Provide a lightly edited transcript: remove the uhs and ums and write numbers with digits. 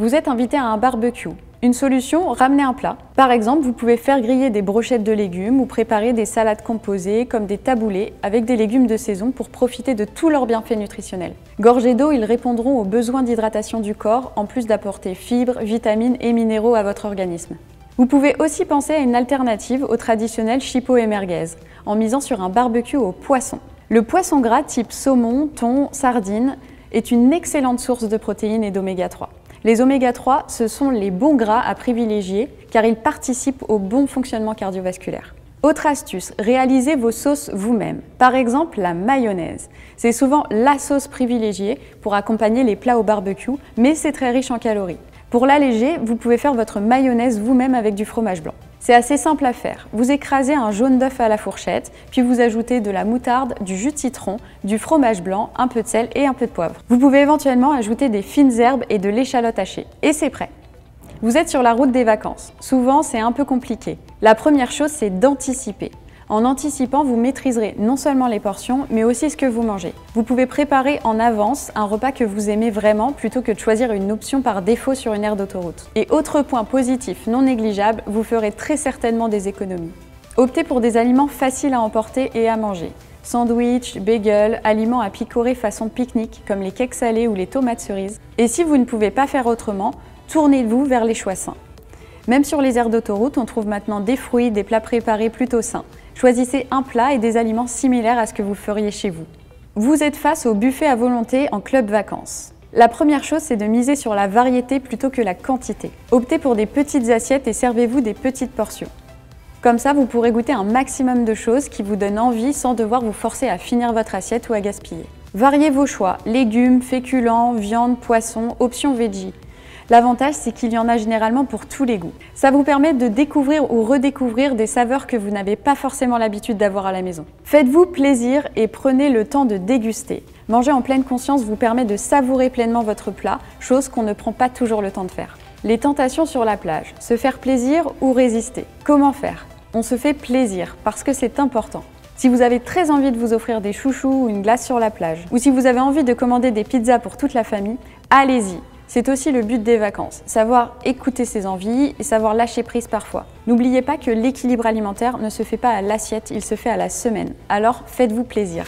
Vous êtes invité à un barbecue. Une solution, ramenez un plat. Par exemple, vous pouvez faire griller des brochettes de légumes ou préparer des salades composées comme des taboulés avec des légumes de saison pour profiter de tous leurs bienfaits nutritionnels. Gorgés d'eau, ils répondront aux besoins d'hydratation du corps en plus d'apporter fibres, vitamines et minéraux à votre organisme. Vous pouvez aussi penser à une alternative au traditionnel chipot et merguez en misant sur un barbecue au poisson. Le poisson gras type saumon, thon, sardine est une excellente source de protéines et d'oméga 3. Les oméga 3, ce sont les bons gras à privilégier car ils participent au bon fonctionnement cardiovasculaire. Autre astuce, réalisez vos sauces vous-même. Par exemple, la mayonnaise. C'est souvent la sauce privilégiée pour accompagner les plats au barbecue, mais c'est très riche en calories. Pour l'alléger, vous pouvez faire votre mayonnaise vous-même avec du fromage blanc. C'est assez simple à faire. Vous écrasez un jaune d'œuf à la fourchette, puis vous ajoutez de la moutarde, du jus de citron, du fromage blanc, un peu de sel et un peu de poivre. Vous pouvez éventuellement ajouter des fines herbes et de l'échalote hachée. Et c'est prêt! Vous êtes sur la route des vacances. Souvent, c'est un peu compliqué. La première chose, c'est d'anticiper. En anticipant, vous maîtriserez non seulement les portions, mais aussi ce que vous mangez. Vous pouvez préparer en avance un repas que vous aimez vraiment plutôt que de choisir une option par défaut sur une aire d'autoroute. Et autre point positif non négligeable, vous ferez très certainement des économies. Optez pour des aliments faciles à emporter et à manger. Sandwich, bagel, aliments à picorer façon pique-nique comme les cakes salés ou les tomates cerises. Et si vous ne pouvez pas faire autrement, tournez-vous vers les choix sains. Même sur les aires d'autoroute, on trouve maintenant des fruits, des plats préparés plutôt sains. Choisissez un plat et des aliments similaires à ce que vous feriez chez vous. Vous êtes face au buffet à volonté en club vacances. La première chose, c'est de miser sur la variété plutôt que la quantité. Optez pour des petites assiettes et servez-vous des petites portions. Comme ça, vous pourrez goûter un maximum de choses qui vous donnent envie sans devoir vous forcer à finir votre assiette ou à gaspiller. Variez vos choix, légumes, féculents, viande, poisson, options veggie. L'avantage, c'est qu'il y en a généralement pour tous les goûts. Ça vous permet de découvrir ou redécouvrir des saveurs que vous n'avez pas forcément l'habitude d'avoir à la maison. Faites-vous plaisir et prenez le temps de déguster. Manger en pleine conscience vous permet de savourer pleinement votre plat, chose qu'on ne prend pas toujours le temps de faire. Les tentations sur la plage, se faire plaisir ou résister. Comment faire? On se fait plaisir parce que c'est important. Si vous avez très envie de vous offrir des chouchous ou une glace sur la plage, ou si vous avez envie de commander des pizzas pour toute la famille, allez-y. C'est aussi le but des vacances, savoir écouter ses envies et savoir lâcher prise parfois. N'oubliez pas que l'équilibre alimentaire ne se fait pas à l'assiette, il se fait à la semaine. Alors faites-vous plaisir.